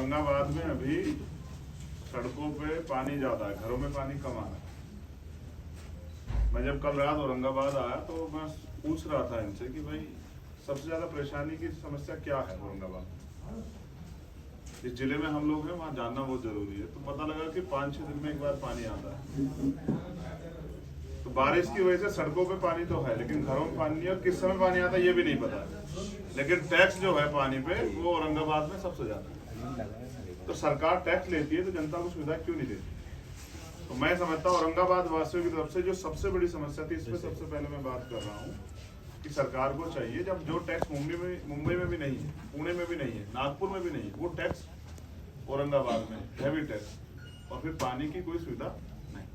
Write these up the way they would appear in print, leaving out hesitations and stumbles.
औरंगाबाद में अभी सड़कों पे पानी ज्यादा है, घरों में पानी कम आ रहा है। मैं जब कल रात औरंगाबाद आया तो मैं पूछ रहा था इनसे कि भाई सबसे ज्यादा परेशानी की समस्या क्या है औरंगाबाद। जिस जिले में हम लोग हैं वहाँ जानना बहुत जरूरी है। तो पता लगा कि 5-6 दिन में एक बार पानी आता है। तो बारिश की वजह से सड़कों पे पानी तो है, लेकिन घरों में पानी नहीं है और किस समय पानी आता है ये भी नहीं पता है। लेकिन टैक्स जो है पानी पे वो औरंगाबाद में सबसे ज्यादा है। तो सरकार टैक्स लेती है तो जनता को सुविधा क्यों नहीं देती। तो मैं समझता हूँ औरंगाबाद वासियों की तरफ से जो सबसे बड़ी समस्या थी, इस पे सबसे पहले मैं बात कर रहा हूँ कि सरकार को चाहिए, जब जो टैक्स मुंबई में भी नहीं है, पुणे में भी नहीं है, नागपुर में भी नहीं है, वो टैक्स औरंगाबाद में हैवी टैक्स, और फिर पानी की कोई सुविधा नहीं।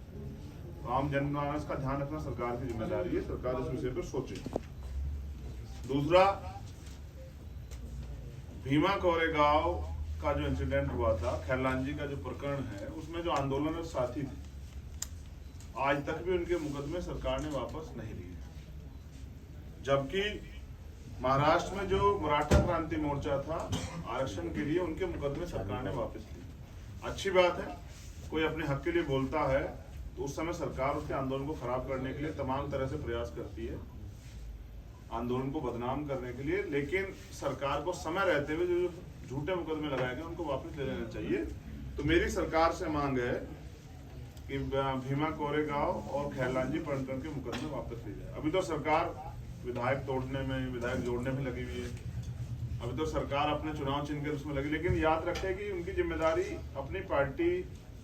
तो आम जनमानस का ध्यान रखना सरकार की जिम्मेदारी है। सरकार इस विषय पर सोचे। दूसरा, भीमा कोरेगांव का जो इंसिडेंट हुआ था, खैरलांजी का जो प्रकरण है, उसमें जो आंदोलन साथी थे, आज तक भी उनके मुकदमे सरकार ने वापस नहीं लिए। जबकि महाराष्ट्र में जो मराठा क्रांति मोर्चा था आरक्षण के लिए, उनके मुकदमे सरकार ने वापस लिए। अच्छी बात है, कोई अपने हक के लिए बोलता है तो उस समय सरकार उसके आंदोलन को खराब करने के लिए तमाम तरह से प्रयास करती है, आंदोलन को बदनाम करने के लिए। लेकिन सरकार को समय रहते हुए जो झूठे मुकदमे लगाए गए उनको वापस ले लेना चाहिए। तो मेरी सरकार से मांग है कि भीमा कोरेगांव और खैरलांजी प्रकरण के मुकदमे वापस ले जाए। अभी तो सरकार विधायक तोड़ने में, विधायक जोड़ने में लगी हुई है। अभी तो सरकार अपने चुनाव चिन्ह के उसमें लगी, लेकिन याद रखे कि उनकी जिम्मेदारी अपनी पार्टी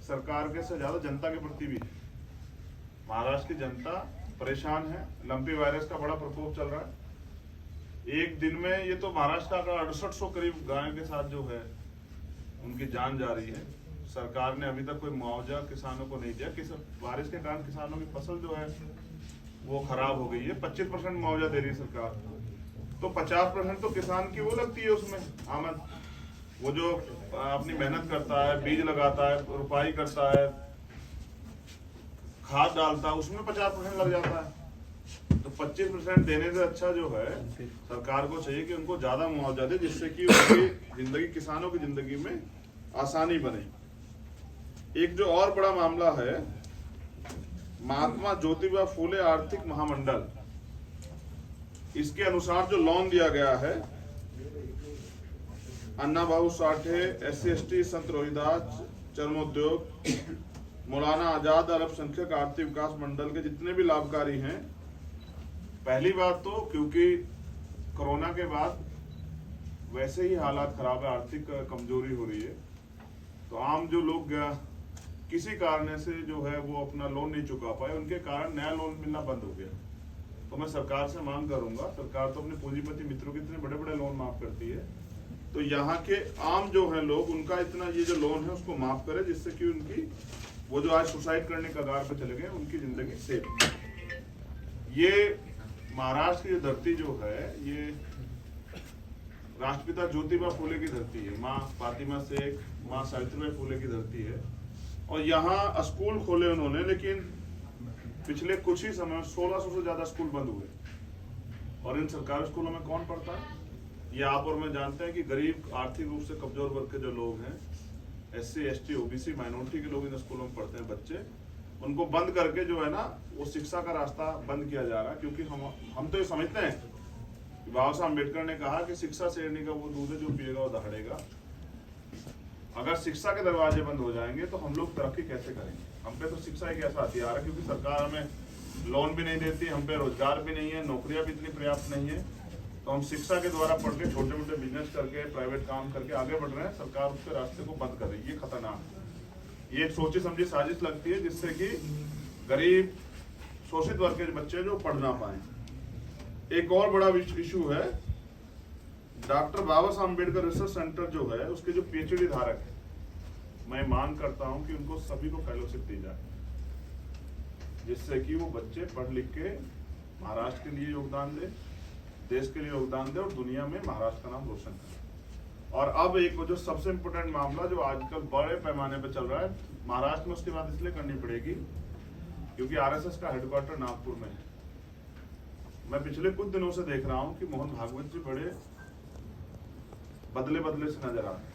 सरकार के से ज्यादा जनता के प्रति भी है। महाराष्ट्र की जनता परेशान है, लंपी वायरस का बड़ा प्रकोप चल रहा है। एक दिन में ये तो महाराष्ट्र का 6800 करीब गायों के साथ जो है उनकी जान जा रही है। सरकार ने अभी तक कोई मुआवजा किसानों को नहीं दिया। बारिश के कारण किसानों की फसल जो है वो खराब हो गई है। 25% मुआवजा दे रही है सरकार, तो 50% तो किसान की वो लगती है उसमें आमद। वो जो अपनी मेहनत करता है, बीज लगाता है, रुपाई करता है, खाद डालता है, उसमें 50% लग जाता है। तो 25% देने से अच्छा जो है सरकार को चाहिए कि उनको ज्यादा मुआवजा दे, जिससे कि उनकी जिंदगी, किसानों की जिंदगी में आसानी बने। एक जो और बड़ा मामला है, महात्मा ज्योतिबा फूले आर्थिक महामंडल, इसके अनुसार जो लोन दिया गया है, अन्ना भाऊ साठे, SC/ST, संत रोहिदास चर्मोद्योग, मौलाना आजाद अल्पसंख्यक आर्थिक विकास मंडल के जितने भी लाभकारी हैं, पहली बात तो क्योंकि कोरोना के बाद वैसे ही हालात खराब है, आर्थिक कमजोरी हो रही है, तो आम जो लोग किसी कारण से जो है वो अपना लोन नहीं चुका पाए, उनके कारण नया लोन मिलना बंद हो गया। तो मैं सरकार से मांग करूंगा, सरकार तो अपने पूंजीपति मित्रों के इतने बड़े बड़े लोन माफ करती है, तो यहाँ के आम जो है लोग, उनका इतना ये जो लोन है उसको माफ करे, जिससे कि उनकी वो जो आज सुसाइड करने कगार पे चले गए, उनकी जिंदगी सेफ। ये महाराष्ट्र की धरती जो है, ये राष्ट्रपिता ज्योतिबा फूले की धरती है, माँ फातिमा शेख, माँ सावित्रीबाई फूले की धरती है। और यहाँ स्कूल खोले उन्होंने, लेकिन पिछले कुछ ही समय 1600 से ज्यादा स्कूल बंद हुए। और इन सरकारी स्कूलों में कौन पढ़ता है? ये आप और मैं जानते हैं कि गरीब, आर्थिक रूप से कमजोर वर्ग के जो लोग हैं, SC/ST, OBC, माइनॉरिटी के लोग इन स्कूलों में पढ़ते हैं बच्चे, उनको बंद करके जो है ना वो शिक्षा का रास्ता बंद किया जा रहा है। क्योंकि हम तो ये समझते हैं कि बाबा साहब अम्बेडकर ने कहा कि शिक्षा शेरनी का वो दूध है जो पिएगा वो दहाड़ेगा। अगर शिक्षा के दरवाजे बंद हो जाएंगे तो हम लोग तरक्की कैसे करेंगे? हम पे तो शिक्षा एक ऐसा हथियार है, क्योंकि सरकार हमें लोन भी नहीं देती, हम पे रोजगार भी नहीं है, नौकरियां भी इतनी पर्याप्त नहीं है, तो हम शिक्षा के द्वारा पढ़ के छोटे मोटे बिजनेस करके, प्राइवेट काम करके आगे बढ़ रहे हैं। सरकार उसके रास्ते को बंद कर रही है, ये खतरनाक है। ये एक सोची समझी साजिश लगती है, जिससे कि गरीब, शोषित वर्ग के बच्चे जो पढ़ ना पाए। एक और बड़ा इशू है, डॉक्टर बाबा साहब अम्बेडकर रिसर्च सेंटर जो है, उसके जो PhD धारक है, मैं मांग करता हूं कि उनको सभी को फेलोशिप दी जाए, जिससे कि वो बच्चे पढ़ लिख के महाराष्ट्र के लिए योगदान दे, देश के लिए योगदान दे और दुनिया में महाराष्ट्र का नाम रोशन करे। और अब एक जो सबसे इम्पोर्टेंट मामला जो आजकल बड़े पैमाने पर चल रहा है महाराष्ट्र में, उसकी बात इसलिए करनी पड़ेगी क्योंकि RSS का हेडक्वार्टर नागपुर में है। मैं पिछले कुछ दिनों से देख रहा हूं कि मोहन भागवत जी बड़े बदले से नजर आ रहे हैं।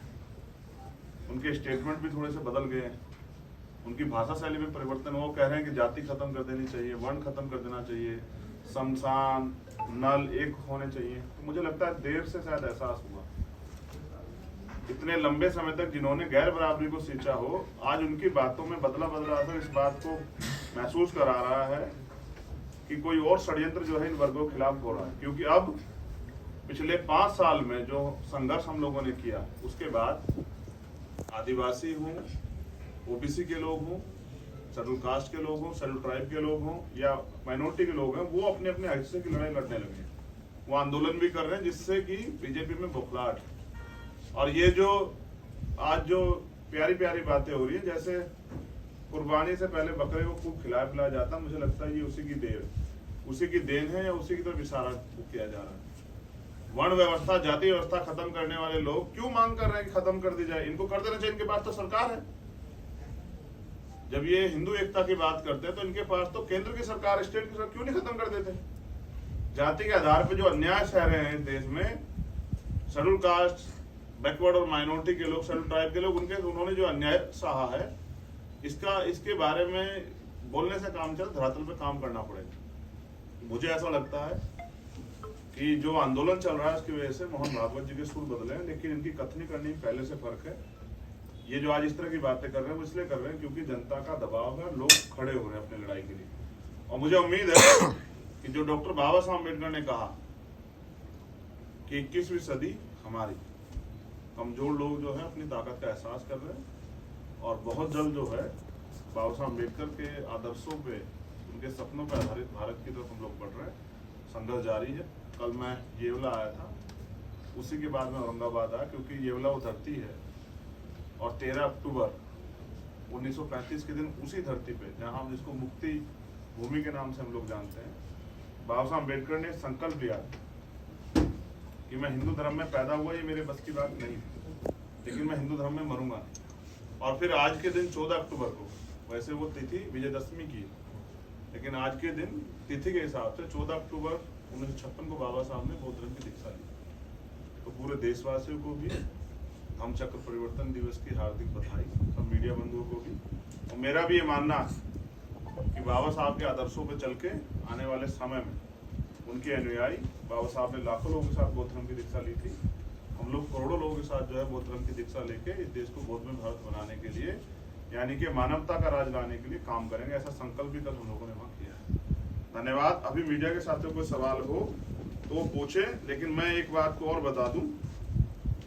उनके स्टेटमेंट भी थोड़े से बदल गए हैं, उनकी भाषा शैली में परिवर्तन। वो कह रहे हैं कि जाति खत्म कर देनी चाहिए, वर्ण खत्म कर देना चाहिए, शमशान नल एक होने चाहिए। तो मुझे लगता है देर से शायद एहसास हुआ, इतने लंबे समय तक जिन्होंने गैर बराबरी को सींचा हो, आज उनकी बातों में बदला असर इस बात को महसूस करा रहा है कि कोई और षड्यंत्र जो है इन वर्गों के खिलाफ हो रहा है। क्योंकि अब पिछले 5 साल में जो संघर्ष हम लोगों ने किया, उसके बाद आदिवासी हों, ओबीसी के लोग हों, शेड्यूल कास्ट के लोग हों, शेड्यूल ट्राइब के लोग हों या माइनॉरिटी के लोग हैं, वो अपने अपने हिस्से की लड़ाई लड़ने लगे हैं। वो आंदोलन भी कर रहे हैं, जिससे कि बीजेपी में बौखलाहट है। और ये जो आज जो प्यारी प्यारी बातें हो रही है, जैसे कुर्बानी से पहले बकरे को खूब खिलाया पिलाया जाता, मुझे लगता है ये उसी की देन है या उसी की तरफ इशारा किया जा रहा है। वर्ण व्यवस्था, जाति व्यवस्था खत्म करने वाले लोग क्यों मांग कर रहे हैं कि खत्म कर दी जाए? इनको कर देना चाहिए, इनके पास तो सरकार है। जब ये हिंदू एकता की बात करते हैं तो इनके पास तो केंद्र की सरकार, स्टेट की सरकार, क्यों नहीं खत्म कर देते? जाति के आधार पर जो अन्याय सह रहे हैं इस देश में, शेड्यूल कास्ट, बैकवर्ड और माइनॉरिटी के लोग, शेड्यूल ट्राइब के लोग, उन्होंने जो अन्याय सहा है, इसके बारे में बोलने से काम चल, धरातल पे काम करना पड़ेगा। मुझे ऐसा लगता है कि जो आंदोलन चल रहा है उसकी वजह से मोहन भागवत जी के सुर बदले हैं, लेकिन इनकी कथनी करनी पहले से फर्क है। ये जो आज इस तरह की बातें कर रहे हैं वो इसलिए कर रहे हैं क्योंकि जनता का दबाव है, लोग खड़े हो रहे हैं अपनी लड़ाई के लिए। और मुझे उम्मीद है कि जो डॉक्टर बाबा साहब अम्बेडकर ने कहा कि 21वीं सदी हमारी, कमजोर लोग जो है अपनी ताकत का एहसास कर रहे हैं और बहुत जल्द जो है बाबा साहब अम्बेडकर के आदर्शों पे, उनके सपनों पर आधारित भारत की तरफ हम लोग बढ़ रहे हैं। संघर्ष जारी है। कल मैं येवला आया था, उसी के बाद में औरंगाबाद आया, क्योंकि येवला वो धरती है और 13 अक्टूबर 1935 के दिन उसी धरती पे, जहाँ हम जिसको मुक्ति भूमि के नाम से हम लोग जानते हैं, बाबा साहब अम्बेडकर ने संकल्प लिया कि मैं हिंदू धर्म में पैदा हुआ, ये मेरे बस की बात नहीं, लेकिन मैं हिंदू धर्म में मरूंगा। और फिर आज के दिन 14 अक्टूबर को, वैसे वो तिथि विजयदशमी की, लेकिन आज के दिन तिथि के हिसाब से 14 अक्टूबर 1956 को बाबा साहब ने बौद्ध धर्म की दीक्षा ली। तो पूरे देशवासियों को भी धम्मचक्र परिवर्तन दिवस की हार्दिक बधाई, सब मीडिया बंधुओं को भी। और मेरा भी ये मानना कि बाबा साहब के आदर्शों पर चल के आने वाले समय में उनके अनुयायी, बाबा साहब ने लाखों लोगों के साथ बौद्ध धर्म की दीक्षा ली थी, हम लोग करोड़ों लोगों के साथ जो है बौद्ध धर्म की दीक्षा लेके इस देश को बौद्धमय भारत बनाने के लिए, यानी कि मानवता का राज लाने के लिए काम करेंगे। ऐसा संकल्प भी कल हम लोगों ने वहाँ किया है। धन्यवाद। अभी मीडिया के साथियों कोई सवाल हो तो वो पूछे, लेकिन मैं एक बात को और बता दूं